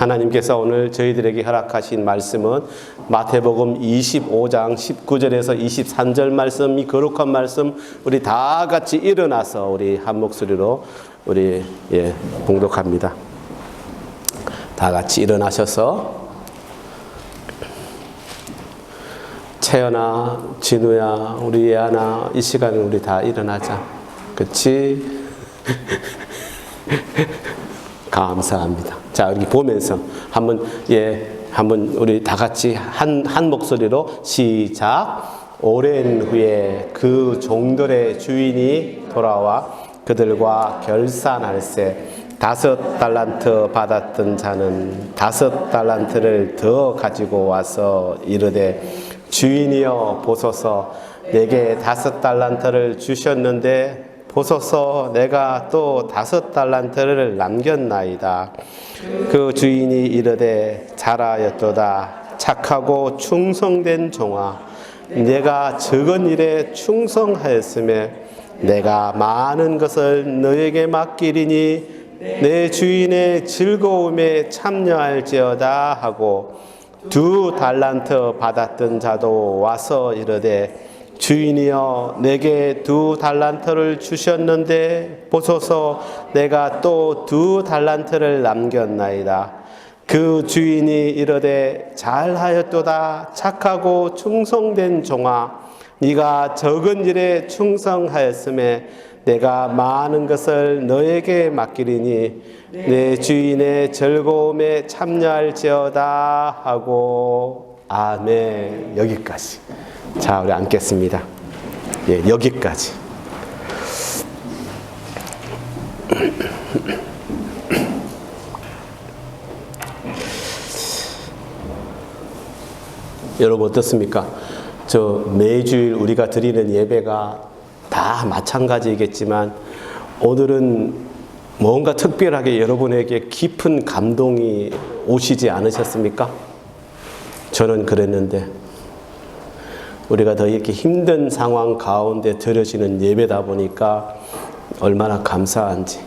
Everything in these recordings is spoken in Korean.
하나님께서 오늘 저희들에게 허락하신 말씀은 마태복음 25장 19절에서 23절 말씀, 이 거룩한 말씀 우리 다 같이 일어나서 우리 한 목소리로 우리 봉독합니다. 다 같이 일어나셔서 채연아, 진우야, 우리 예안아, 이 시간에 우리 다 일어나자. 그치? 감사합니다. 자, 여기 보면서 한번 우리 다 같이 한 목소리로 시작. 오랜 후에 그 종들의 주인이 돌아와 그들과 결산할세. 5달란트 받았던 자는 5달란트를 더 가지고 와서 이르되 주인이여 보소서, 내게 5달란트를 주셨는데 보소서, 내가 또 5달란트를 남겼나이다. 그 주인이 이르되 잘하였도다. 착하고 충성된 종아, 내가 적은 일에 충성하였으며 내가 많은 것을 너에게 맡기리니 내 주인의 즐거움에 참여할지어다 하고 2달란트 받았던 자도 와서 이르되 주인이여, 내게 2달란트를 주셨는데 보소서, 내가 또 2달란트를 남겼나이다. 그 주인이 이르되 잘하였도다. 착하고 충성된 종아, 네가 적은 일에 충성하였음에 내가 많은 것을 너에게 맡기리니 내 주인의 즐거움에 참여할지어다 하고. 아멘. 여기까지. 자, 우리 앉겠습니다. 여기까지. 여러분 어떻습니까? 매주일 우리가 드리는 예배가 다 마찬가지이겠지만 오늘은 뭔가 특별하게 여러분에게 깊은 감동이 오시지 않으셨습니까? 저는 그랬는데, 우리가 더 이렇게 힘든 상황 가운데 드려지는 예배다 보니까 얼마나 감사한지.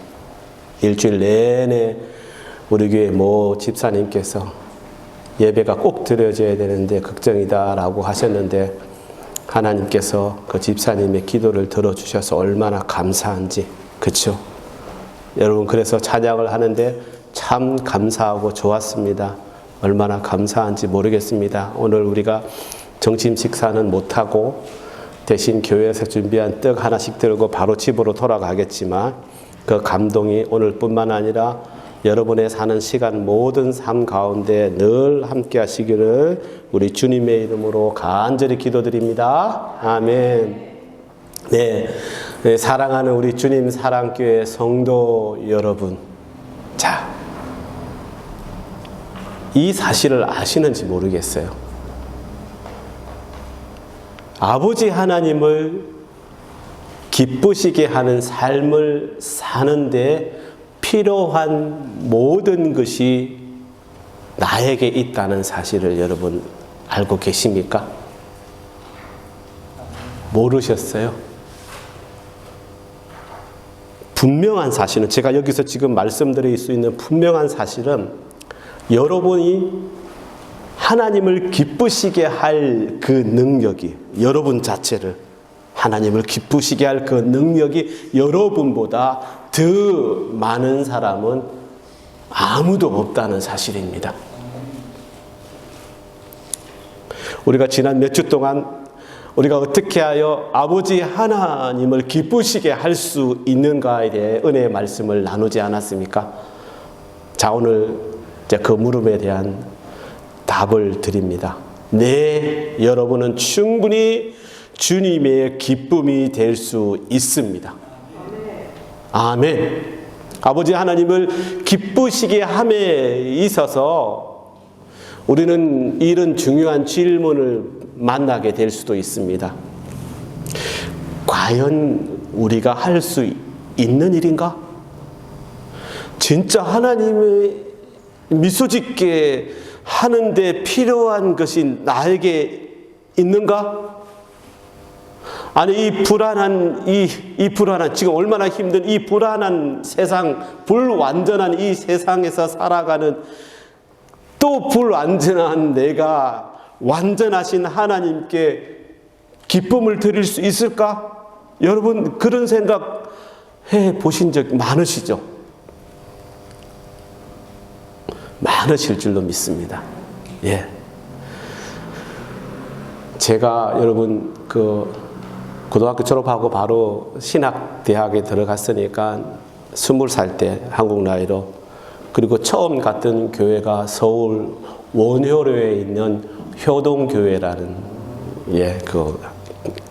일주일 내내 우리 교회 모 집사님께서 예배가 꼭 드려져야 되는데 걱정이다 라고 하셨는데 하나님께서 그 집사님의 기도를 들어주셔서 얼마나 감사한지. 그렇죠? 여러분, 그래서 찬양을 하는데 참 감사하고 좋았습니다. 얼마나 감사한지 모르겠습니다. 오늘 우리가 점심 식사는 못하고 대신 교회에서 준비한 떡 하나씩 들고 바로 집으로 돌아가겠지만 그 감동이 오늘뿐만 아니라 여러분의 사는 시간 모든 삶 가운데 늘 함께 하시기를 우리 주님의 이름으로 간절히 기도드립니다. 아멘. 네, 사랑하는 우리 주님 사랑교회 성도 여러분, 자, 이 사실을 아시는지 모르겠어요. 아버지 하나님을 기쁘시게 하는 삶을 사는데 필요한 모든 것이 나에게 있다는 사실을 여러분 알고 계십니까? 모르셨어요? 분명한 사실은, 제가 여기서 지금 말씀드릴 수 있는 분명한 사실은 여러분이 하나님을 기쁘시게 할 그 능력이, 여러분 자체를 하나님을 기쁘시게 할 그 능력이 여러분보다 더 많은 사람은 아무도 없다는 사실입니다. 우리가 지난 몇 주 동안 우리가 어떻게 하여 아버지 하나님을 기쁘시게 할 수 있는가에 대해 은혜의 말씀을 나누지 않았습니까? 자, 오늘 그 물음에 대한 답을 드립니다. 네, 여러분은 충분히 주님의 기쁨이 될 수 있습니다. 아멘. 아버지 하나님을 기쁘시게 함에 있어서 우리는 이런 중요한 질문을 만나게 될 수도 있습니다. 과연 우리가 할 수 있는 일인가? 진짜 하나님의 미소 짓게 하는데 필요한 것이 나에게 있는가? 아니, 이 불안한 지금 얼마나 힘든 이 불안한 세상, 불완전한 이 세상에서 살아가는 또 불완전한 내가 완전하신 하나님께 기쁨을 드릴 수 있을까? 여러분 그런 생각 해 보신 적 많으시죠? 많으실 줄로 믿습니다. 예. 제가 여러분 고등학교 졸업하고 바로 신학대학에 들어갔으니까 20살 때 한국 나이로, 그리고 처음 갔던 교회가 서울 원효로에 있는 효동교회라는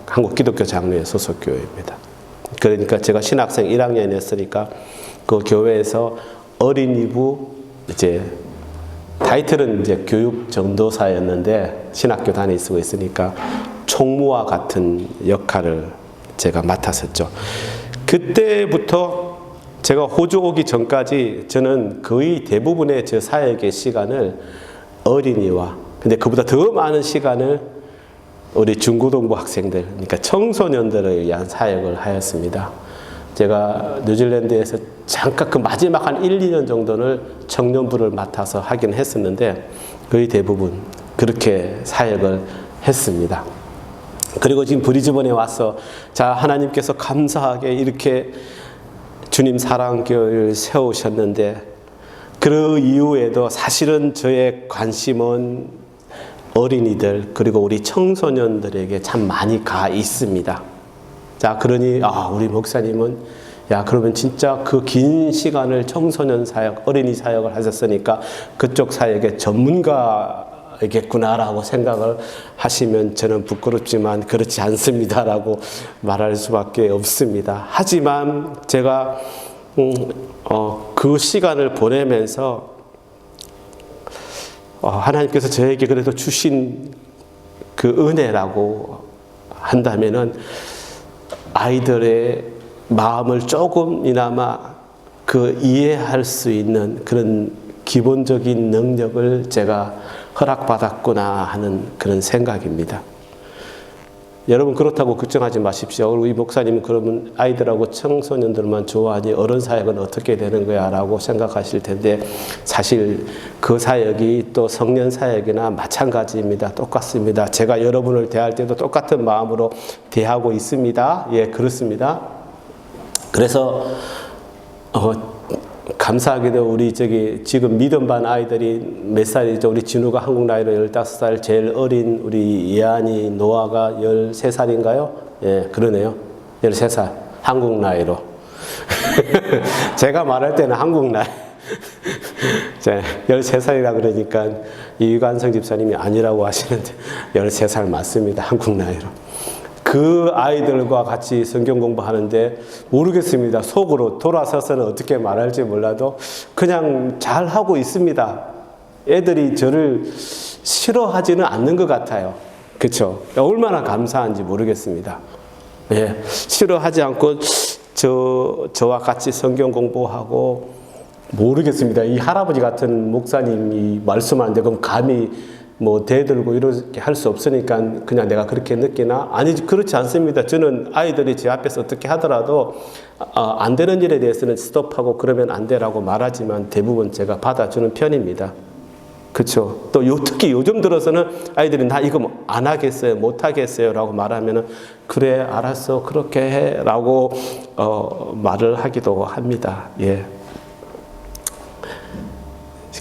한국 기독교 장로회 소속 교회입니다. 그러니까 제가 신학생 1학년이었으니까 그 교회에서 어린이부 타이틀은 교육 전도사였는데 신학교 다니고 있으니까 총무와 같은 역할을 제가 맡았었죠. 그때부터 제가 호주 오기 전까지 저는 거의 대부분의 저 사역의 시간을 어린이와, 근데 그보다 더 많은 시간을 우리 중고등부 학생들, 그러니까 청소년들을 위한 사역을 하였습니다. 제가 뉴질랜드에서 잠깐 그 마지막 한 1, 2년 정도는 청년부를 맡아서 하긴 했었는데 거의 대부분 그렇게 사역을 했습니다. 그리고 지금 브리즈번에 와서 자, 하나님께서 감사하게 이렇게 주님 사랑교회를 세우셨는데 그 이후에도 사실은 저의 관심은 어린이들 그리고 우리 청소년들에게 참 많이 가 있습니다. 자, 그러니 우리 목사님은 그러면 진짜 그 긴 시간을 청소년 사역, 어린이 사역을 하셨으니까 그쪽 사역의 전문가이겠구나라고 생각을 하시면 저는 부끄럽지만 그렇지 않습니다라고 말할 수밖에 없습니다. 하지만 제가 그 시간을 보내면서 하나님께서 저에게 그래도 주신 그 은혜라고 한다면은 아이들의 마음을 조금이나마 이해할 수 있는 그런 기본적인 능력을 제가 허락받았구나 하는 그런 생각입니다. 여러분 그렇다고 걱정하지 마십시오. 우리 목사님은 그러면 아이들하고 청소년들만 좋아하니 어른 사역은 어떻게 되는 거야 라고 생각하실 텐데 사실 그 사역이 또 성년 사역이나 마찬가지입니다. 똑같습니다. 제가 여러분을 대할 때도 똑같은 마음으로 대하고 있습니다. 예, 그렇습니다. 그래서 감사하게도 우리 지금 믿음반 아이들이 몇 살이죠? 우리 진우가 한국 나이로 15살, 제일 어린 우리 예안이 노아가 13살인가요? 예, 그러네요. 13살. 한국 나이로. 제가 말할 때는 한국 나이. 13살이라 그러니까 이관성 집사님이 아니라고 하시는데 13살 맞습니다. 한국 나이로. 그 아이들과 같이 성경 공부하는데 모르겠습니다. 속으로 돌아서서는 어떻게 말할지 몰라도 그냥 잘하고 있습니다. 애들이 저를 싫어하지는 않는 것 같아요. 그렇죠? 얼마나 감사한지 모르겠습니다. 예, 싫어하지 않고 저와 같이 성경 공부하고 모르겠습니다. 이 할아버지 같은 목사님이 말씀하는데 그럼 감히 대들고 이렇게 할 수 없으니까 그냥 내가 그렇게 느끼나? 아니, 그렇지 않습니다. 저는 아이들이 제 앞에서 어떻게 하더라도 안 되는 일에 대해서는 스톱하고 그러면 안 되라고 말하지만 대부분 제가 받아주는 편입니다. 그렇죠? 또 특히 요즘 들어서는 아이들이 나 이거 안 하겠어요, 못 하겠어요 라고 말하면은 그래, 알았어, 그렇게 해 라고 말을 하기도 합니다. 예.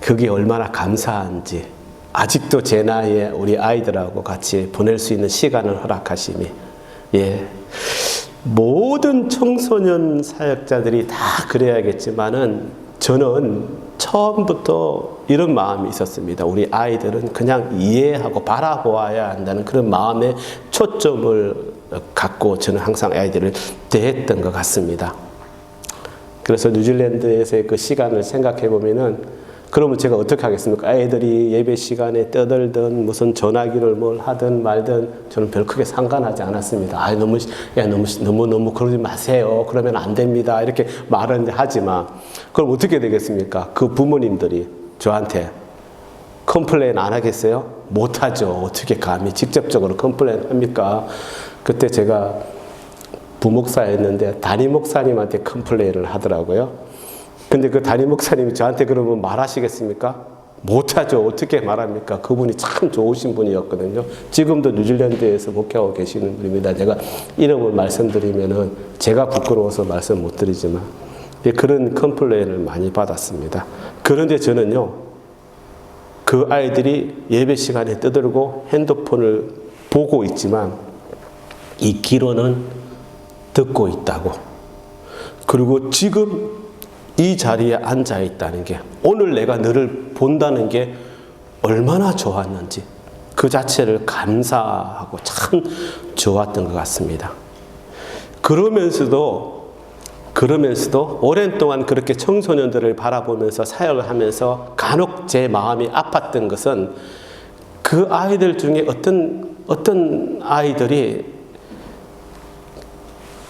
그게 얼마나 감사한지. 아직도 제 나이에 우리 아이들하고 같이 보낼 수 있는 시간을 허락하심이, 예. 모든 청소년 사역자들이 다 그래야겠지만은 저는 처음부터 이런 마음이 있었습니다. 우리 아이들은 그냥 이해하고 바라보아야 한다는 그런 마음에 초점을 갖고 저는 항상 아이들을 대했던 것 같습니다. 그래서 뉴질랜드에서의 그 시간을 생각해 보면은 그러면 제가 어떻게 하겠습니까? 아이들이 예배 시간에 떠들든 무슨 전화기를 뭘 하든 말든 저는 별 크게 상관하지 않았습니다. 너무 그러지 마세요. 그러면 안 됩니다. 이렇게 말은 하지만 그럼 어떻게 되겠습니까? 그 부모님들이 저한테 컴플레인 안 하겠어요? 못 하죠. 어떻게 감히 직접적으로 컴플레인 합니까? 그때 제가 부목사였는데 담임 목사님한테 컴플레인을 하더라고요. 근데 그 담임 목사님이 저한테 그러면 말하시겠습니까? 못하죠. 어떻게 말합니까? 그분이 참 좋으신 분이었거든요. 지금도 뉴질랜드에서 목회하고 계시는 분입니다. 제가 이름을 말씀드리면은 제가 부끄러워서 말씀 못 드리지만 그런 컴플레인을 많이 받았습니다. 그런데 저는요, 그 아이들이 예배 시간에 떠들고 핸드폰을 보고 있지만 이 기도는 듣고 있다고. 그리고 지금 이 자리에 앉아 있다는 게, 오늘 내가 너를 본다는 게 얼마나 좋았는지 그 자체를 감사하고 참 좋았던 것 같습니다. 그러면서도 오랜 동안 그렇게 청소년들을 바라보면서 사역을 하면서 간혹 제 마음이 아팠던 것은 그 아이들 중에 어떤 아이들이,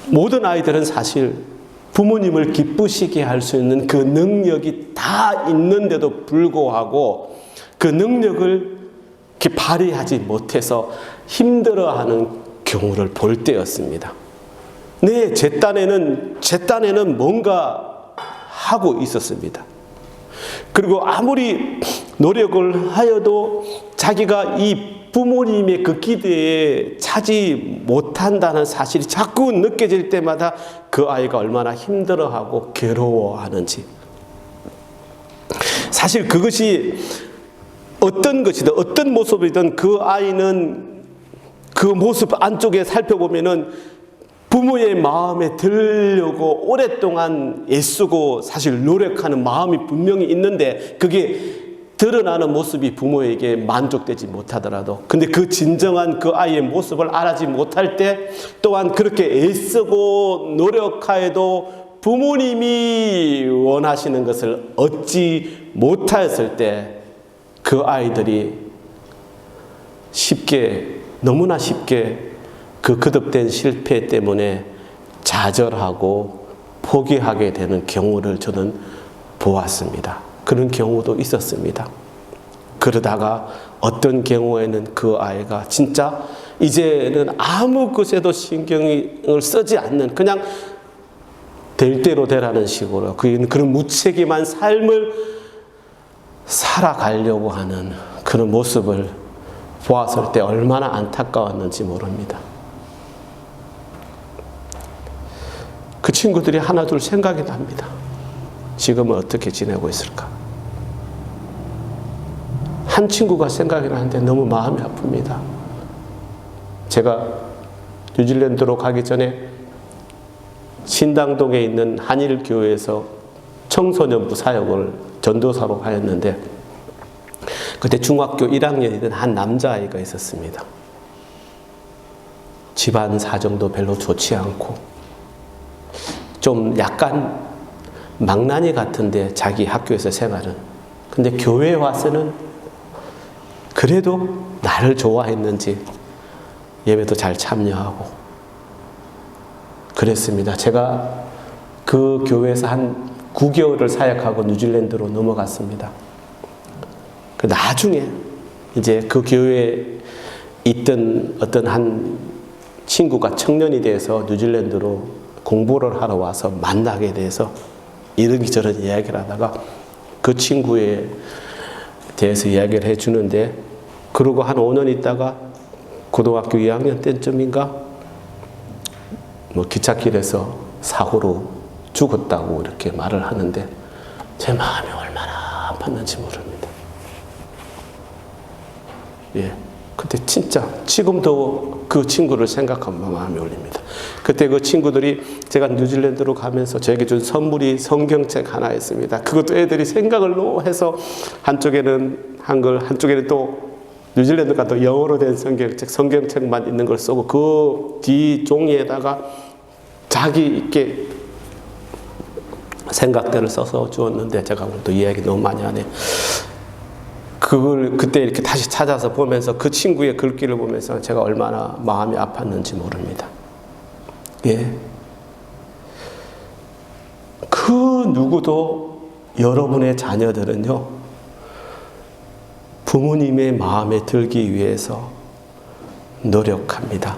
모든 아이들은 사실 부모님을 기쁘시게 할 수 있는 그 능력이 다 있는데도 불구하고 그 능력을 이렇게 발휘하지 못해서 힘들어하는 경우를 볼 때였습니다. 네, 제 딴에는 뭔가 하고 있었습니다. 그리고 아무리 노력을 하여도 자기가 이 부모님의 그 기대에 차지 못한다는 사실이 자꾸 느껴질 때마다 그 아이가 얼마나 힘들어하고 괴로워하는지. 사실 그것이 어떤 것이든 어떤 모습이든 그 아이는 그 모습 안쪽에 살펴보면은 부모의 마음에 들려고 오랫동안 애쓰고 사실 노력하는 마음이 분명히 있는데 그게 드러나는 모습이 부모에게 만족되지 못하더라도, 근데 그 진정한 그 아이의 모습을 알지 못할 때 또한 그렇게 애쓰고 노력하여도 부모님이 원하시는 것을 얻지 못하였을 때 그 아이들이 너무나 쉽게 그 거듭된 실패 때문에 좌절하고 포기하게 되는 경우를 저는 보았습니다. 그런 경우도 있었습니다. 그러다가 어떤 경우에는 그 아이가 진짜 이제는 아무 것에도 신경을 쓰지 않는, 그냥 될 대로 되라는 식으로 그런 무책임한 삶을 살아가려고 하는 그런 모습을 보았을 때 얼마나 안타까웠는지 모릅니다. 그 친구들이 하나둘 생각이 납니다. 지금은 어떻게 지내고 있을까? 한 친구가 생각이 나는데 너무 마음이 아픕니다. 제가 뉴질랜드로 가기 전에 신당동에 있는 한일교회에서 청소년부 사역을 전도사로 하였는데, 그때 중학교 1학년이던 한 남자아이가 있었습니다. 집안 사정도 별로 좋지 않고 좀 약간 망나니 같은데 자기 학교에서 생활은. 근데 교회에 와서는 그래도 나를 좋아했는지 예배도 잘 참여하고 그랬습니다. 제가 그 교회에서 한 9개월을 사역하고 뉴질랜드로 넘어갔습니다. 나중에 이제 그 교회에 있던 어떤 한 친구가 청년이 돼서 뉴질랜드로 공부를 하러 와서 만나게 돼서 이런저런 이야기를 하다가 그 친구에 대해서 이야기를 해주는데, 그러고 한 5년 있다가 고등학교 2학년 때쯤인가 기찻길에서 사고로 죽었다고 이렇게 말을 하는데 제 마음이 얼마나 아팠는지 모릅니다. 예, 그때 진짜 지금도 그 친구를 생각하면 마음이 울립니다. 그때 그 친구들이 제가 뉴질랜드로 가면서 저에게 준 선물이 성경책 하나였습니다. 그것도 애들이 생각을 해서 한쪽에는 한글, 한쪽에는 또 뉴질랜드가 또 영어로 된 성경책만 있는 걸 쓰고 그 뒤 종이에다가 자기 있게 생각들을 써서 주었는데, 제가 오늘 또 이야기 너무 많이 하네. 그걸 그때 이렇게 다시 찾아서 보면서 그 친구의 글귀를 보면서 제가 얼마나 마음이 아팠는지 모릅니다. 예. 그 누구도 여러분의 자녀들은요, 부모님의 마음에 들기 위해서 노력합니다.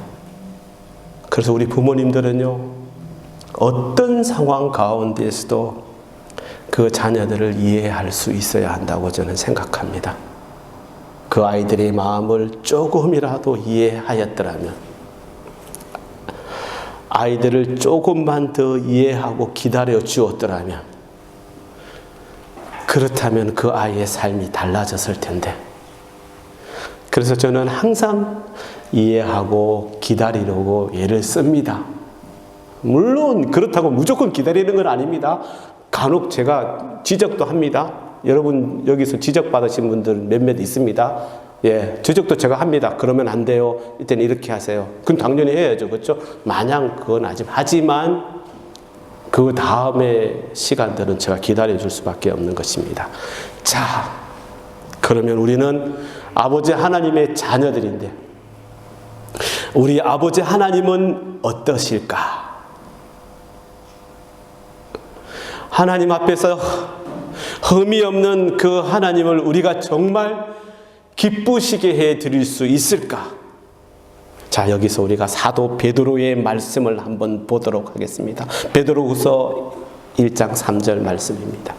그래서 우리 부모님들은요, 어떤 상황 가운데에서도 그 자녀들을 이해할 수 있어야 한다고 저는 생각합니다. 그 아이들의 마음을 조금이라도 이해하였더라면, 아이들을 조금만 더 이해하고 기다려 주었더라면, 그렇다면 그 아이의 삶이 달라졌을 텐데. 그래서 저는 항상 이해하고 기다리려고 애를 씁니다. 물론 그렇다고 무조건 기다리는 건 아닙니다. 간혹 제가 지적도 합니다. 여러분 여기서 지적받으신 분들 몇몇 있습니다. 예, 지적도 제가 합니다. 그러면 안 돼요. 이때는 이렇게 하세요. 그럼 당연히 해야죠. 그렇죠? 마냥 그건 하지만 그 다음에 시간들은 제가 기다려줄 수밖에 없는 것입니다. 자, 그러면 우리는 아버지 하나님의 자녀들인데, 우리 아버지 하나님은 어떠실까? 하나님 앞에서 흠이 없는 그 하나님을 우리가 정말 기쁘시게 해 드릴 수 있을까? 자, 여기서 우리가 사도 베드로의 말씀을 한번 보도록 하겠습니다. 베드로후서 1장 3절 말씀입니다.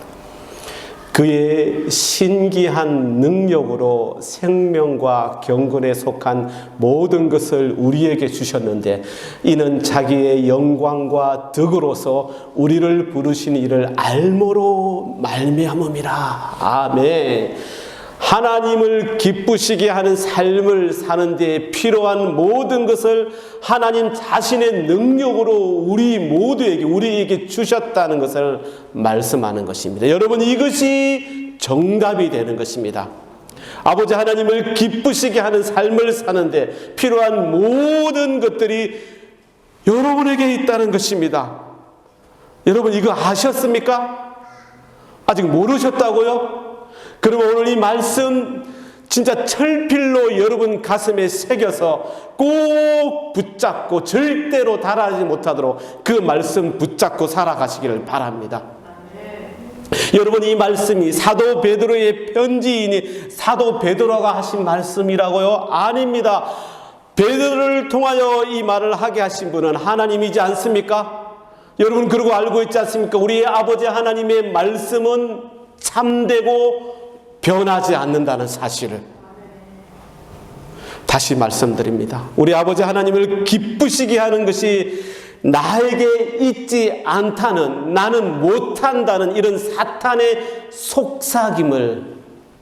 그의 신기한 능력으로 생명과 경건에 속한 모든 것을 우리에게 주셨는데, 이는 자기의 영광과 덕으로서 우리를 부르신 이를 알므로 말미암음이라. 아멘. 하나님을 기쁘시게 하는 삶을 사는 데 필요한 모든 것을 하나님 자신의 능력으로 우리에게 주셨다는 것을 말씀하는 것입니다. 여러분, 이것이 정답이 되는 것입니다. 아버지 하나님을 기쁘시게 하는 삶을 사는데 필요한 모든 것들이 여러분에게 있다는 것입니다. 여러분, 이거 아셨습니까? 아직 모르셨다고요? 그러면 오늘 이 말씀 진짜 철필로 여러분 가슴에 새겨서 꼭 붙잡고 절대로 달아나지 못하도록 그 말씀 붙잡고 살아가시기를 바랍니다. 여러분, 이 말씀이 사도 베드로의 편지이니 사도 베드로가 하신 말씀이라고요? 아닙니다. 베드로를 통하여 이 말을 하게 하신 분은 하나님이지 않습니까? 여러분, 그러고 알고 있지 않습니까? 우리의 아버지 하나님의 말씀은 참되고 변하지 않는다는 사실을 다시 말씀드립니다. 우리 아버지 하나님을 기쁘시게 하는 것이 나에게 있지 않다는, 나는 못한다는 이런 사탄의 속삭임을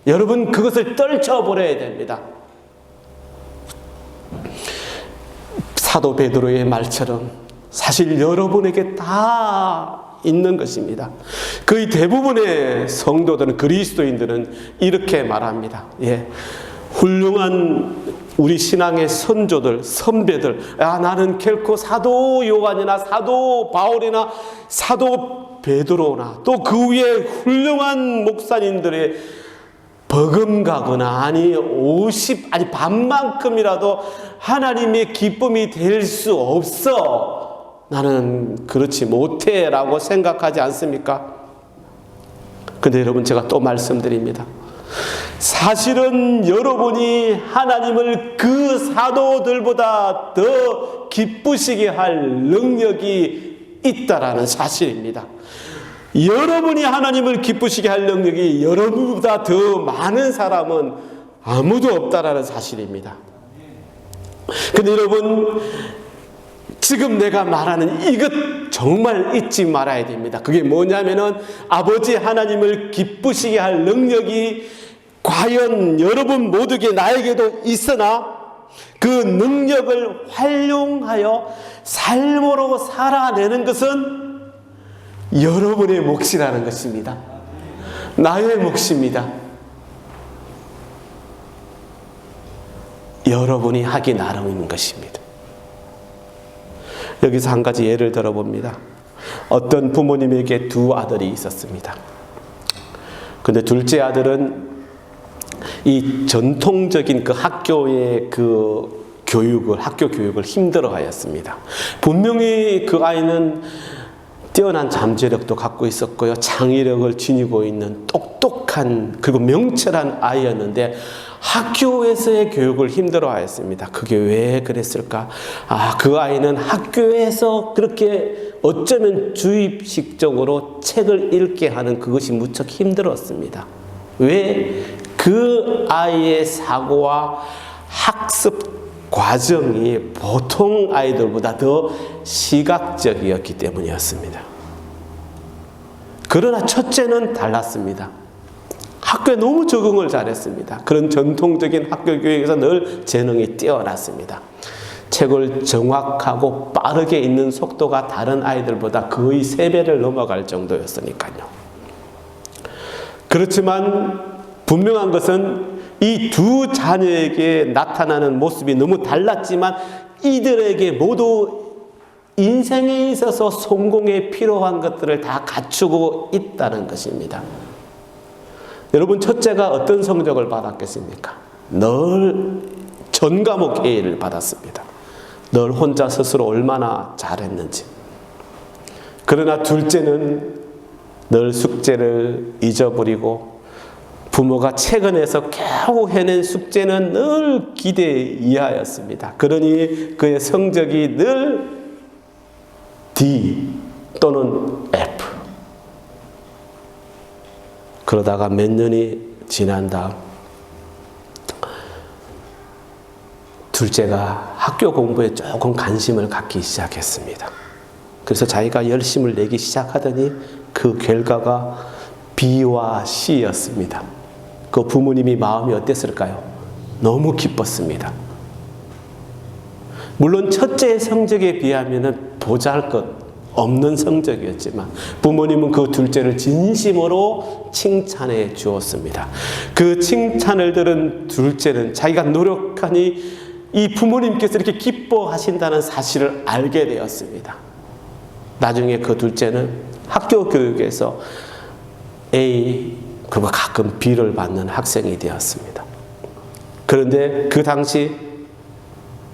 여러분 그것을 떨쳐버려야 됩니다. 사도 베드로의 말처럼 사실 여러분에게 다 있는 것입니다. 거의 대부분의 성도들은, 그리스도인들은 이렇게 말합니다. 예, 훌륭한 우리 신앙의 선조들, 선배들, 나는 결코 사도 요한이나 사도 바울이나 사도 베드로나 또 그 위에 훌륭한 목사님들의 버금가거나 아니 반만큼이라도 하나님의 기쁨이 될 수 없어. 나는 그렇지 못해 라고 생각하지 않습니까? 근데 여러분, 제가 또 말씀드립니다. 사실은 여러분이 하나님을 그 사도들보다 더 기쁘시게 할 능력이 있다라는 사실입니다. 여러분이 하나님을 기쁘시게 할 능력이 여러분보다 더 많은 사람은 아무도 없다라는 사실입니다. 근데 여러분, 지금 내가 말하는 이것 정말 잊지 말아야 됩니다. 그게 뭐냐면은 아버지 하나님을 기쁘시게 할 능력이 과연 여러분 모두에게 나에게도 있으나 그 능력을 활용하여 삶으로 살아내는 것은 여러분의 몫이라는 것입니다. 나의 몫입니다. 여러분이 하기 나름인 것입니다. 여기서 한 가지 예를 들어봅니다. 어떤 부모님에게 두 아들이 있었습니다. 근데 둘째 아들은 이 전통적인 그 학교의 학교 교육을 힘들어 하였습니다. 분명히 그 아이는 뛰어난 잠재력도 갖고 있었고요. 창의력을 지니고 있는 똑똑한 그리고 명철한 아이였는데 학교에서의 교육을 힘들어하였습니다. 그게 왜 그랬을까? 그 아이는 학교에서 그렇게 어쩌면 주입식적으로 책을 읽게 하는 그것이 무척 힘들었습니다. 왜? 그 아이의 사고와 학습 과정이 보통 아이들보다 더 시각적이었기 때문이었습니다. 그러나 첫째는 달랐습니다. 학교에 너무 적응을 잘했습니다. 그런 전통적인 학교 교육에서 늘 재능이 뛰어났습니다. 책을 정확하고 빠르게 읽는 속도가 다른 아이들보다 거의 3배를 넘어갈 정도였으니까요. 그렇지만 분명한 것은 이 두 자녀에게 나타나는 모습이 너무 달랐지만 이들에게 모두 인생에 있어서 성공에 필요한 것들을 다 갖추고 있다는 것입니다. 여러분, 첫째가 어떤 성적을 받았겠습니까? 늘 전 과목 A를 받았습니다. 늘 혼자 스스로 얼마나 잘했는지. 그러나 둘째는 늘 숙제를 잊어버리고 부모가 최근에서 겨우 해낸 숙제는 늘 기대 이하였습니다. 그러니 그의 성적이 늘 D 또는 F. 그러다가 몇 년이 지난 다음 둘째가 학교 공부에 조금 관심을 갖기 시작했습니다. 그래서 자기가 열심을 내기 시작하더니 그 결과가 B와 C였습니다. 그 부모님이 마음이 어땠을까요? 너무 기뻤습니다. 물론 첫째의 성적에 비하면 보잘것 없는 성적이었지만 부모님은 그 둘째를 진심으로 칭찬해 주었습니다. 그 칭찬을 들은 둘째는 자기가 노력하니 이 부모님께서 이렇게 기뻐하신다는 사실을 알게 되었습니다. 나중에 그 둘째는 학교 교육에서 A 그리고 가끔 B를 받는 학생이 되었습니다. 그런데 그 당시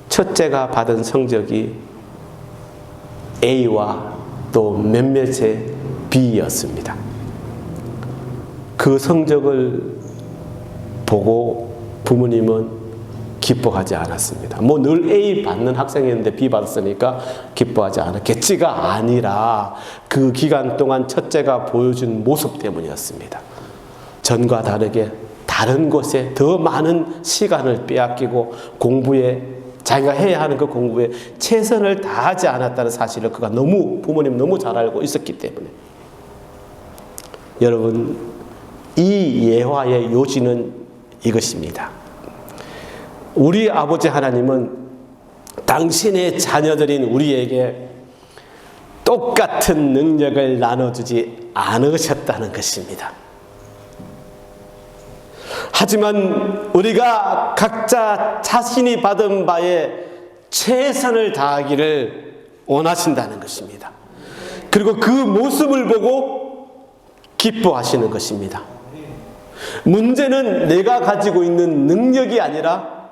첫째가 받은 성적이 A와 또 몇몇의 B였습니다. 그 성적을 보고 부모님은 기뻐하지 않았습니다. 늘 A 받는 학생이었는데 B 받았으니까 기뻐하지 않았겠지가 아니라 그 기간 동안 첫째가 보여준 모습 때문이었습니다. 전과 다르게 다른 곳에 더 많은 시간을 빼앗기고 공부에 자기가 해야 하는 그 공부에 최선을 다하지 않았다는 사실을 그가 부모님 너무 잘 알고 있었기 때문에 여러분, 이 예화의 요지는 이것입니다. 우리 아버지 하나님은 당신의 자녀들인 우리에게 똑같은 능력을 나눠주지 않으셨다는 것입니다. 하지만 우리가 각자 자신이 받은 바에 최선을 다하기를 원하신다는 것입니다. 그리고 그 모습을 보고 기뻐하시는 것입니다. 문제는 내가 가지고 있는 능력이 아니라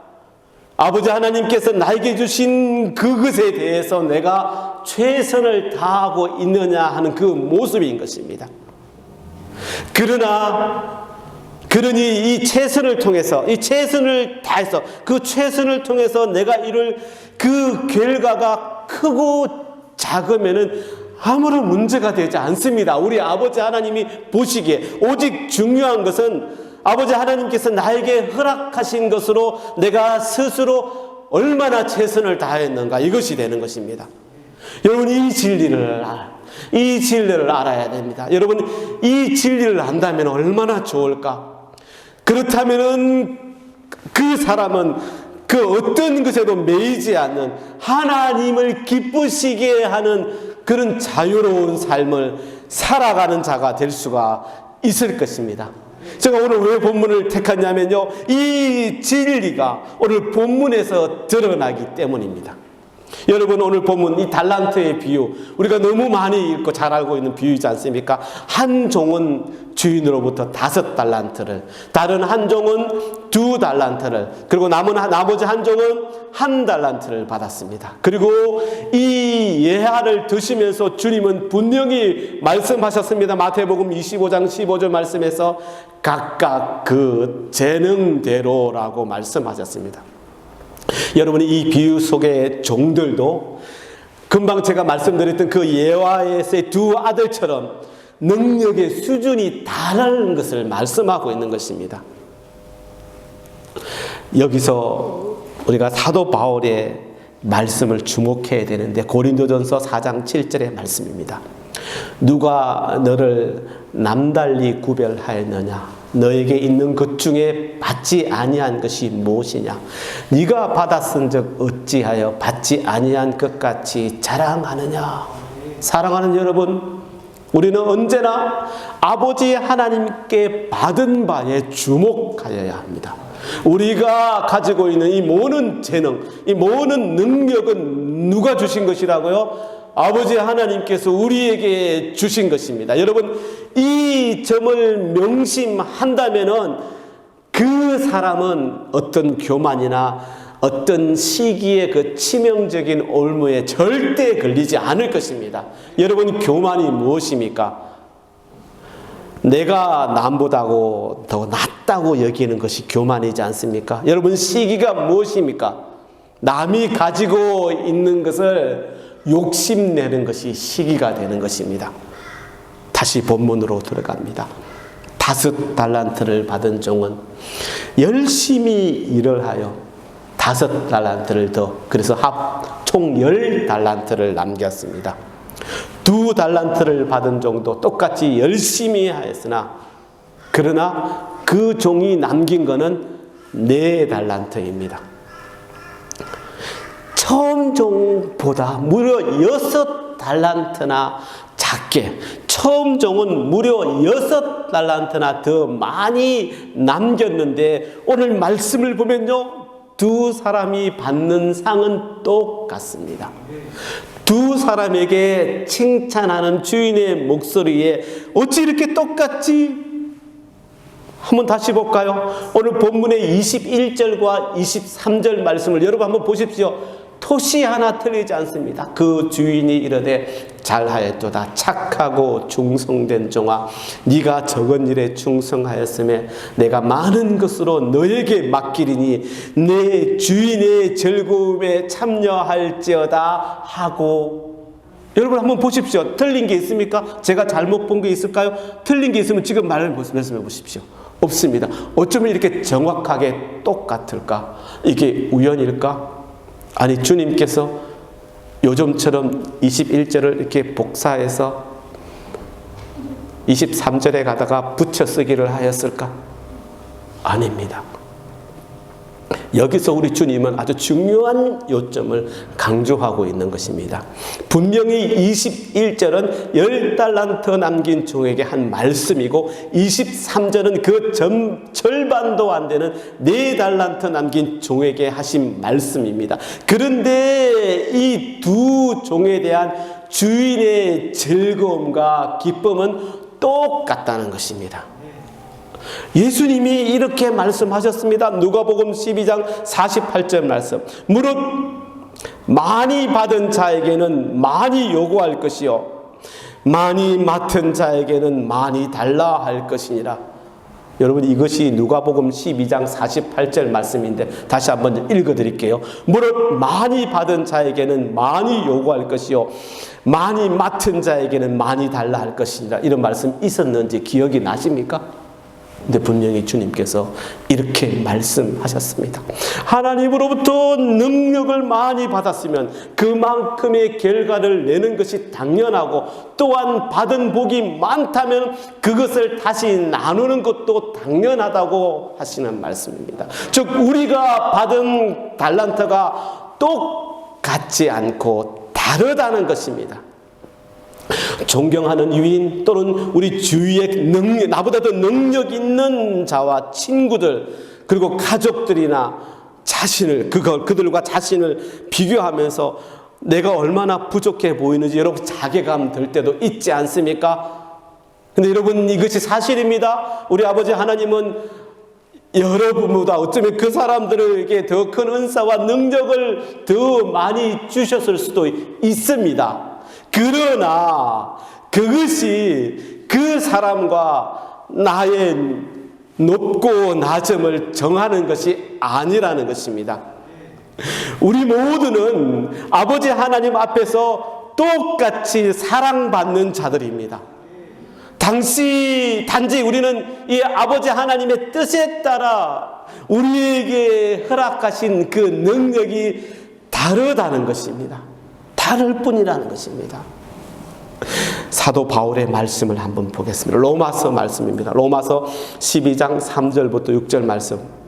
아버지 하나님께서 나에게 주신 그것에 대해서 내가 최선을 다하고 있느냐 하는 그 모습인 것입니다. 그러니 이 최선을 통해서, 이 최선을 다해서, 그 최선을 통해서 내가 이룰 그 결과가 크고 작으면은 아무런 문제가 되지 않습니다. 우리 아버지 하나님이 보시기에 오직 중요한 것은 아버지 하나님께서 나에게 허락하신 것으로 내가 스스로 얼마나 최선을 다했는가, 이것이 되는 것입니다. 여러분, 이 진리를 알아야 됩니다. 여러분, 이 진리를 안다면 얼마나 좋을까? 그렇다면은 그 사람은 그 어떤 것에도 매이지 않는 하나님을 기쁘시게 하는 그런 자유로운 삶을 살아가는 자가 될 수가 있을 것입니다. 제가 오늘 왜 본문을 택했냐면요, 이 진리가 오늘 본문에서 드러나기 때문입니다. 여러분, 오늘 본문 이 달란트의 비유, 우리가 너무 많이 읽고 잘 알고 있는 비유이지 않습니까? 한 종은 주인으로부터 5달란트를, 다른 한 종은 2달란트를, 그리고 나머지 한 종은 1달란트를 받았습니다. 그리고 이 예화를 드시면서 주님은 분명히 말씀하셨습니다. 마태복음 25장 15절 말씀에서 각각 그 재능대로라고 말씀하셨습니다. 여러분, 이 비유 속의 종들도 금방 제가 말씀드렸던 그 예화에서의 두 아들처럼 능력의 수준이 다른 것을 말씀하고 있는 것입니다. 여기서 우리가 사도 바울의 말씀을 주목해야 되는데, 고린도전서 4장 7절의 말씀입니다. 누가 너를 남달리 구별하였느냐? 너에게 있는 것 중에 받지 아니한 것이 무엇이냐? 네가 받았은즉 어찌하여 받지 아니한 것 같이 자랑하느냐? 사랑하는 여러분, 우리는 언제나 아버지 하나님께 받은 바에 주목하여야 합니다. 우리가 가지고 있는 이 모든 재능, 이 모든 능력은 누가 주신 것이라고요? 아버지 하나님께서 우리에게 주신 것입니다. 여러분, 이 점을 명심한다면은 그 사람은 어떤 교만이나 어떤 시기의 그 치명적인 올무에 절대 걸리지 않을 것입니다. 여러분, 교만이 무엇입니까? 내가 남보다고 더 낫다고 여기는 것이 교만이지 않습니까? 여러분, 시기가 무엇입니까? 남이 가지고 있는 것을 욕심내는 것이 시기가 되는 것입니다. 다시 본문으로 들어갑니다. 5달란트를 받은 종은 열심히 일을 하여 5달란트를 더, 그래서 총 10달란트를 남겼습니다. 2달란트를 받은 종도 똑같이 열심히 하였으나, 그러나 그 종이 남긴 것은 4달란트입니다. 처음 종보다 무려 6달란트나 작게, 처음 종은 무려 6달란트나 더 많이 남겼는데, 오늘 말씀을 보면요, 두 사람이 받는 상은 똑같습니다. 두 사람에게 칭찬하는 주인의 목소리에 어찌 이렇게 똑같지? 한번 다시 볼까요? 오늘 본문의 21절과 23절 말씀을 여러분 한번 보십시오. 토시 하나 틀리지 않습니다. 그 주인이 이르되 잘하였도다 착하고 충성된 종아, 네가 적은 일에 충성하였음에 내가 많은 것으로 너에게 맡기리니 내 주인의 즐거움에 참여할지어다 하고. 여러분 한번 보십시오. 틀린 게 있습니까? 제가 잘못 본 게 있을까요? 틀린 게 있으면 지금 말씀해 보십시오. 없습니다. 어쩌면 이렇게 정확하게 똑같을까? 이게 우연일까? 아니, 주님께서 요즘처럼 21절을 이렇게 복사해서 23절에 가다가 붙여 쓰기를 하였을까? 아닙니다. 여기서 우리 주님은 아주 중요한 요점을 강조하고 있는 것입니다. 분명히 21절은 10달란트 남긴 종에게 한 말씀이고, 23절은 그 절반도 안 되는 4달란트 남긴 종에게 하신 말씀입니다. 그런데 이 두 종에 대한 주인의 즐거움과 기쁨은 똑같다는 것입니다. 예수님이 이렇게 말씀하셨습니다. 누가복음 12장 48절 말씀. 무릇 많이 받은 자에게는 많이 요구할 것이요 많이 맡은 자에게는 많이 달라 할 것이니라. 여러분, 이것이 누가복음 12장 48절 말씀인데 다시 한번 읽어드릴게요. 무릇 많이 받은 자에게는 많이 요구할 것이요 많이 맡은 자에게는 많이 달라 할 것이니라. 이런 말씀 있었는지 기억이 나십니까? 근데 분명히 주님께서 이렇게 말씀하셨습니다. 하나님으로부터 능력을 많이 받았으면 그만큼의 결과를 내는 것이 당연하고, 또한 받은 복이 많다면 그것을 다시 나누는 것도 당연하다고 하시는 말씀입니다. 즉, 우리가 받은 달란트가 똑같지 않고 다르다는 것입니다. 존경하는 유인 또는 우리 주위에 나보다 더 능력 있는 자와 친구들, 그리고 가족들이나 그들과 자신을 비교하면서 내가 얼마나 부족해 보이는지 여러분 자괴감 들 때도 있지 않습니까? 근데 여러분 이것이 사실입니다. 우리 아버지 하나님은 여러분보다 어쩌면 그 사람들에게 더 큰 은사와 능력을 더 많이 주셨을 수도 있습니다. 그러나 그것이 그 사람과 나의 높고 낮음을 정하는 것이 아니라는 것입니다. 우리 모두는 아버지 하나님 앞에서 똑같이 사랑받는 자들입니다. 단지 우리는 이 아버지 하나님의 뜻에 따라 우리에게 허락하신 그 능력이 다르다는 것입니다. 다를 뿐이라는 것입니다. 사도 바울의 말씀을 한번 보겠습니다. 로마서 말씀입니다. 로마서 12장 3절부터 6절 말씀.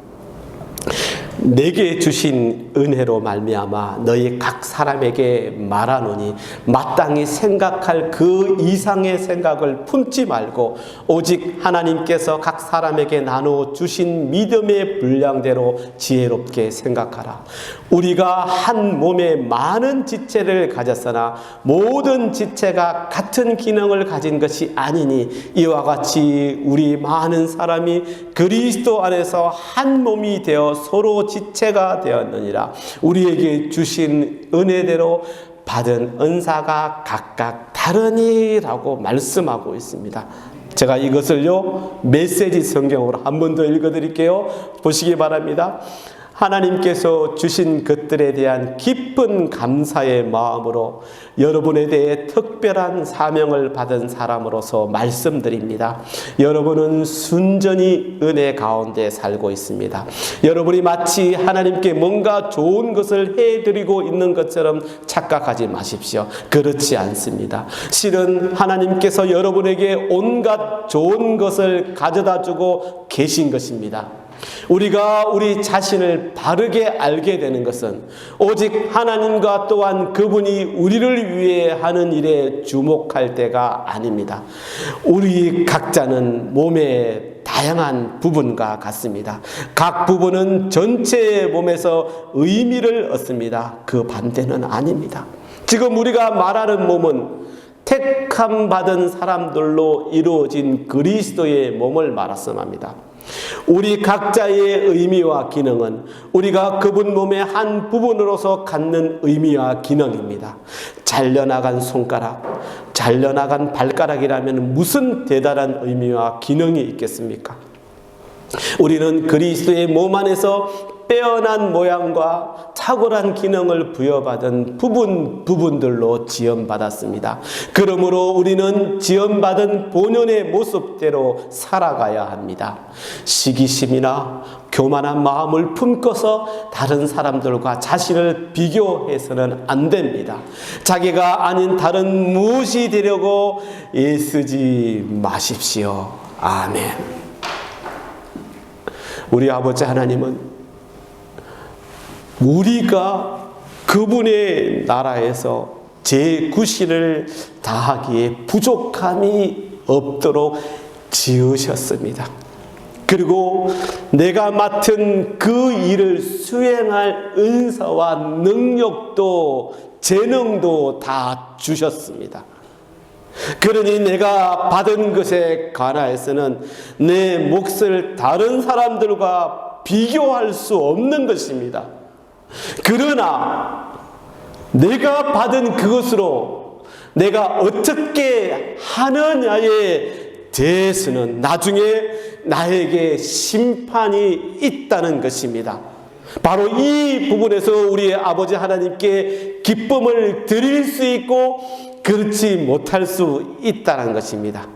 내게 주신 은혜로 말미암아 너희 각 사람에게 말하노니 마땅히 생각할 그 이상의 생각을 품지 말고 오직 하나님께서 각 사람에게 나누어 주신 믿음의 분량대로 지혜롭게 생각하라. 우리가 한 몸에 많은 지체를 가졌으나 모든 지체가 같은 기능을 가진 것이 아니니 이와 같이 우리 많은 사람이 그리스도 안에서 한 몸이 되어 서로 지체가 되었느니라. 우리에게 주신 은혜대로 받은 은사가 각각 다르니라고 말씀하고 있습니다. 제가 이것을요 메시지 성경으로 한 번 더 읽어드릴게요. 보시기 바랍니다. 하나님께서 주신 것들에 대한 깊은 감사의 마음으로 여러분에 대해 특별한 사명을 받은 사람으로서 말씀드립니다. 여러분은 순전히 은혜 가운데 살고 있습니다. 여러분이 마치 하나님께 뭔가 좋은 것을 해드리고 있는 것처럼 착각하지 마십시오. 그렇지 않습니다. 실은 하나님께서 여러분에게 온갖 좋은 것을 가져다 주고 계신 것입니다. 우리가 우리 자신을 바르게 알게 되는 것은 오직 하나님과 또한 그분이 우리를 위해 하는 일에 주목할 때가 아닙니다. 우리 각자는 몸의 다양한 부분과 같습니다. 각 부분은 전체 몸에서 의미를 얻습니다. 그 반대는 아닙니다. 지금 우리가 말하는 몸은 택함 받은 사람들로 이루어진 그리스도의 몸을 말씀합니다. 우리 각자의 의미와 기능은 우리가 그분 몸의 한 부분으로서 갖는 의미와 기능입니다. 잘려나간 손가락, 잘려나간 발가락이라면 무슨 대단한 의미와 기능이 있겠습니까? 우리는 그리스도의 몸 안에서 빼어난 모양과 탁월한 기능을 부여받은 부분들로 지음받았습니다. 그러므로 우리는 지음받은 본연의 모습대로 살아가야 합니다. 시기심이나 교만한 마음을 품고서 다른 사람들과 자신을 비교해서는 안 됩니다. 자기가 아닌 다른 무엇이 되려고 애쓰지 마십시오. 아멘. 우리 아버지 하나님은 우리가 그분의 나라에서 제9시를 다하기에 부족함이 없도록 지으셨습니다. 그리고 내가 맡은 그 일을 수행할 은사와 능력도 재능도 다 주셨습니다. 그러니 내가 받은 것에 관하여서는 내 몫을 다른 사람들과 비교할 수 없는 것입니다. 그러나 내가 받은 그것으로 내가 어떻게 하느냐에 대해서는 나중에 나에게 심판이 있다는 것입니다. 바로 이 부분에서 우리 아버지 하나님께 기쁨을 드릴 수 있고 그렇지 못할 수 있다는 것입니다.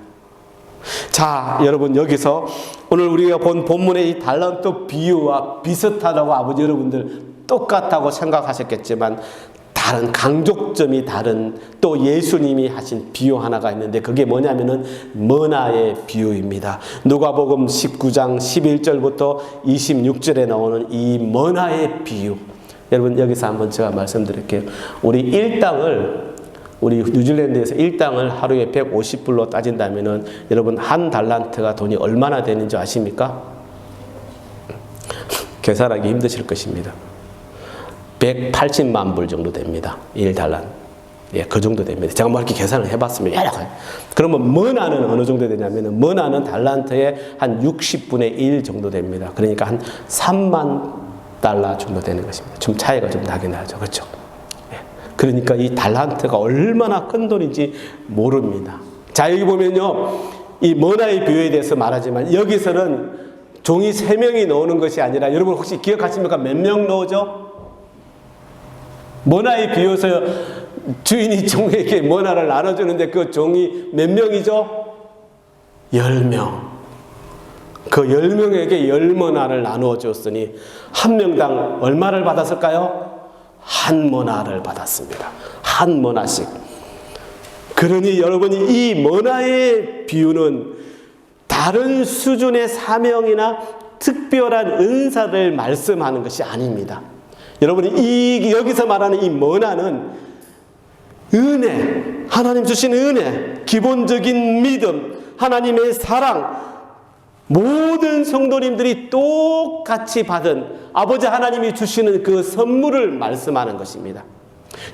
자, 여러분 여기서 오늘 우리가 본 본문의 이 달란트 비유와 비슷하다고 아버지 여러분들 똑같다고 생각하셨겠지만 다른 강조점이 다른 또 예수님이 하신 비유 하나가 있는데 그게 뭐냐면은 머나의 비유입니다. 누가복음 19장 11절부터 26절에 나오는 이 머나의 비유. 여러분 여기서 한번 제가 말씀드릴게요. 우리 뉴질랜드에서 일당을 하루에 150불로 따진다면은 여러분 한 달란트가 돈이 얼마나 되는지 아십니까? 계산하기 힘드실 것입니다. 180만 불 정도 됩니다. 1달란. 예, 그 정도 됩니다. 제가 뭐 이렇게 계산을 해봤습니다. 그러면 머나는 어느 정도 되냐면은, 머나는 달란트의 한 60분의 1 정도 됩니다. 그러니까 한 3만 달러 정도 되는 것입니다. 좀 차이가 좀 나긴 나죠. 그렇죠? 예. 그러니까 이 달란트가 얼마나 큰 돈인지 모릅니다. 자, 여기 보면요, 이 머나의 비유에 대해서 말하지만, 여기서는 종이 3명이 넣는 것이 아니라, 여러분 혹시 기억하십니까? 몇 명 넣죠? 머나의 비유에서 주인이 종에게 머나를 나눠주는데 그 종이 몇 명이죠? 10명. 그 10명에게 10머나를 나누어 줬으니 한 명당 얼마를 받았을까요? 한 머나를 받았습니다. 한 머나씩. 그러니 여러분이 이 머나의 비유는 다른 수준의 사명이나 특별한 은사를 말씀하는 것이 아닙니다. 여러분이 여기서 말하는 이 머나는 은혜, 하나님 주신 은혜, 기본적인 믿음, 하나님의 사랑, 모든 성도님들이 똑같이 받은 아버지 하나님이 주시는 그 선물을 말씀하는 것입니다.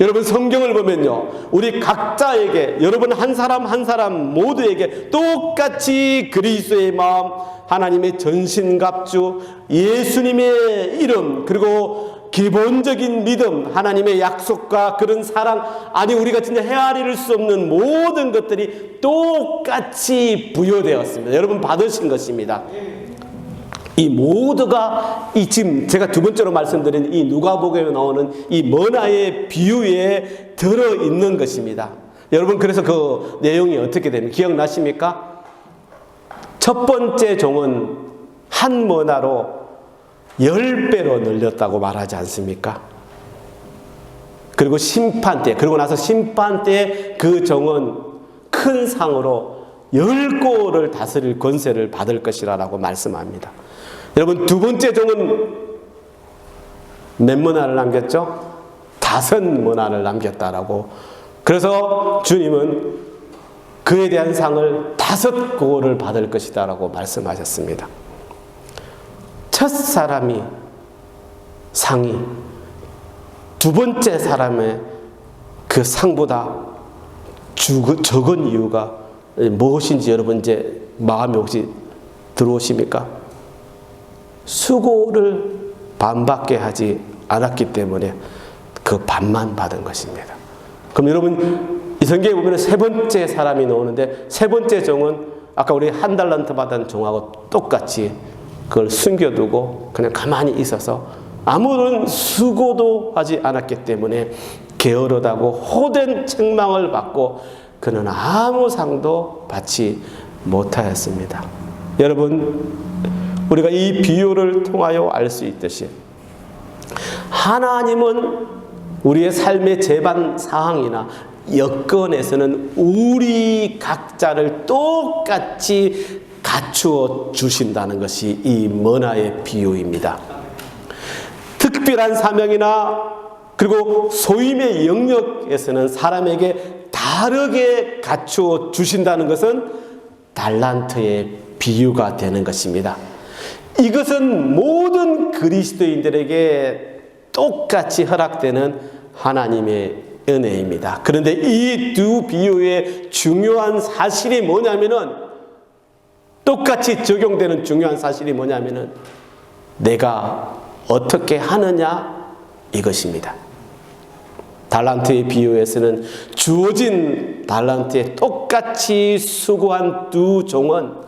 여러분 성경을 보면요, 우리 각자에게, 여러분 한 사람 한 사람 모두에게 똑같이 그리스도의 마음, 하나님의 전신갑주, 예수님의 이름, 그리고 기본적인 믿음, 하나님의 약속과 그런 사랑, 아니 우리가 진짜 헤아릴 수 없는 모든 것들이 똑같이 부여되었습니다. 여러분 받으신 것입니다. 이 모두가 이 지금 제가 두 번째로 말씀드린 이 누가복음에 나오는 이 머나의 비유에 들어있는 것입니다. 여러분 그래서 그 내용이 어떻게 됩니까? 기억나십니까? 첫 번째 종은 한 머나로 10배로 늘렸다고 말하지 않습니까? 그리고 심판 때, 그러고 나서 심판 때 그 종은 큰 상으로 10고를 다스릴 권세를 받을 것이라고 말씀합니다. 여러분 두 번째 종은 몇 머나를 남겼죠? 5머나를 남겼다라고. 그래서 주님은 그에 대한 상을 5고를 받을 것이다라고 말씀하셨습니다. 첫 사람이 상이 두 번째 사람의 그 상보다 적은 이유가 무엇인지 여러분 이제 마음에 혹시 들어오십니까? 수고를 반밖에 하지 않았기 때문에 그 반만 받은 것입니다. 그럼 여러분 이 성경에 보면 세 번째 사람이 나오는데, 세 번째 종은 아까 우리 한 달란트 받은 종하고 똑같이 그걸 숨겨두고 그냥 가만히 있어서 아무런 수고도 하지 않았기 때문에 게으르다고 호된 책망을 받고 그는 아무 상도 받지 못하였습니다. 여러분 우리가 이 비유를 통하여 알 수 있듯이 하나님은 우리의 삶의 재반 사항이나 여건에서는 우리 각자를 똑같이 갖추어 주신다는 것이 이 머나의 비유입니다. 특별한 사명이나 그리고 소임의 영역에서는 사람에게 다르게 갖추어 주신다는 것은 달란트의 비유가 되는 것입니다. 이것은 모든 그리스도인들에게 똑같이 허락되는 하나님의 은혜입니다. 그런데 이 두 비유의 중요한 사실이 뭐냐면은, 똑같이 적용되는 중요한 사실이 뭐냐면은 내가 어떻게 하느냐 이것입니다. 달란트의 비유에서는 주어진 달란트에 똑같이 수고한 두 종은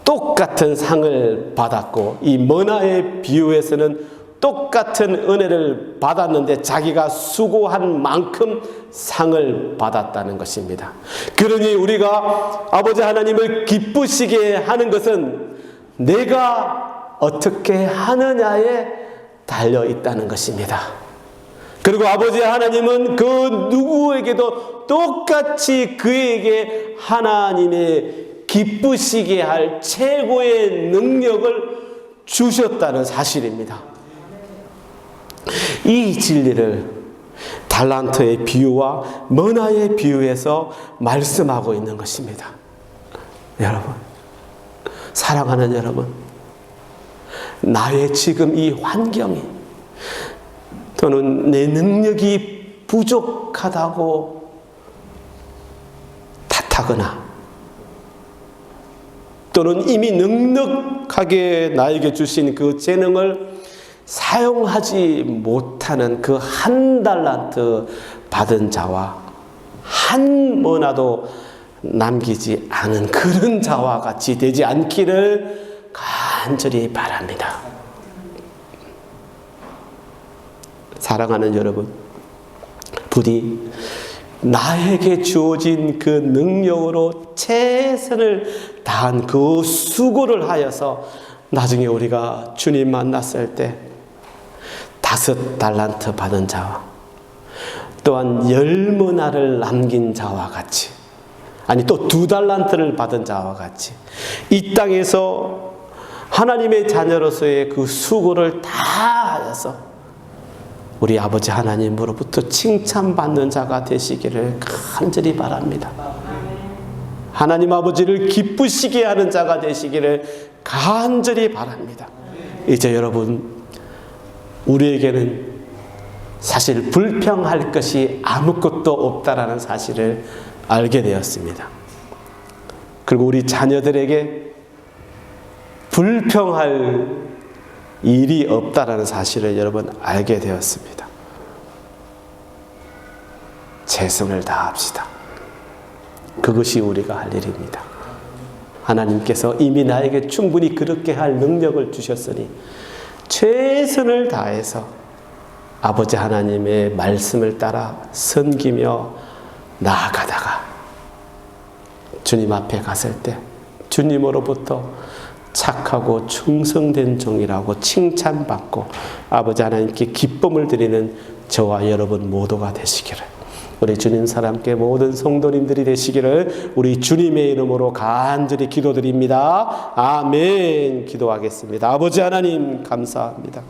똑같은 상을 받았고, 이 머나의 비유에서는 똑같은 은혜를 받았는데 자기가 수고한 만큼 상을 받았다는 것입니다. 그러니 우리가 아버지 하나님을 기쁘시게 하는 것은 내가 어떻게 하느냐에 달려 있다는 것입니다. 그리고 아버지 하나님은 그 누구에게도 똑같이 그에게 하나님의 기쁘시게 할 최고의 능력을 주셨다는 사실입니다. 이 진리를 달란트의 비유와 머나의 비유에서 말씀하고 있는 것입니다. 여러분, 사랑하는 여러분, 나의 지금 이 환경이 또는 내 능력이 부족하다고 탓하거나 또는 이미 넉넉하게 나에게 주신 그 재능을 사용하지 못하는 그 한 달란트 받은 자와 한 모나도 남기지 않은 그런 자와 같이 되지 않기를 간절히 바랍니다. 사랑하는 여러분, 부디 나에게 주어진 그 능력으로 최선을 다한 그 수고를 하여서 나중에 우리가 주님 만났을 때 5달란트 받은 자와 또한 10모나를 남긴 자와 같이, 아니 또 2달란트를 받은 자와 같이 이 땅에서 하나님의 자녀로서의 그 수고를 다 하여서 우리 아버지 하나님으로부터 칭찬받는 자가 되시기를 간절히 바랍니다. 하나님 아버지를 기쁘시게 하는 자가 되시기를 간절히 바랍니다. 이제 여러분, 우리에게는 사실 불평할 것이 아무것도 없다라는 사실을 알게 되었습니다. 그리고 우리 자녀들에게 불평할 일이 없다라는 사실을 여러분 알게 되었습니다. 최선을 다합시다. 그것이 우리가 할 일입니다. 하나님께서 이미 나에게 충분히 그렇게 할 능력을 주셨으니 최선을 다해서 아버지 하나님의 말씀을 따라 섬기며 나아가다가 주님 앞에 갔을 때 주님으로부터 착하고 충성된 종이라고 칭찬받고 아버지 하나님께 기쁨을 드리는 저와 여러분 모두가 되시기를, 우리 주님 사랑께 모든 성도님들이 되시기를 우리 주님의 이름으로 간절히 기도드립니다. 아멘. 기도하겠습니다. 아버지 하나님 감사합니다.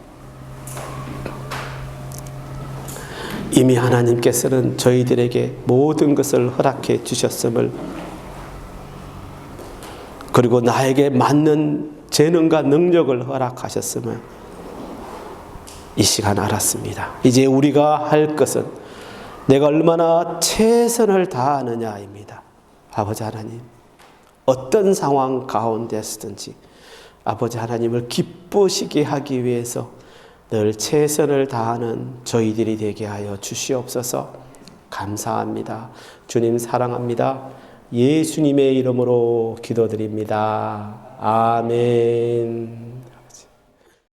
이미 하나님께서는 저희들에게 모든 것을 허락해 주셨음을, 그리고 나에게 맞는 재능과 능력을 허락하셨음을 이 시간 알았습니다. 이제 우리가 할 것은 내가 얼마나 최선을 다하느냐입니다. 아버지 하나님, 어떤 상황 가운데서든지 아버지 하나님을 기쁘시게 하기 위해서 늘 최선을 다하는 저희들이 되게 하여 주시옵소서. 감사합니다. 주님 사랑합니다. 예수님의 이름으로 기도드립니다. 아멘.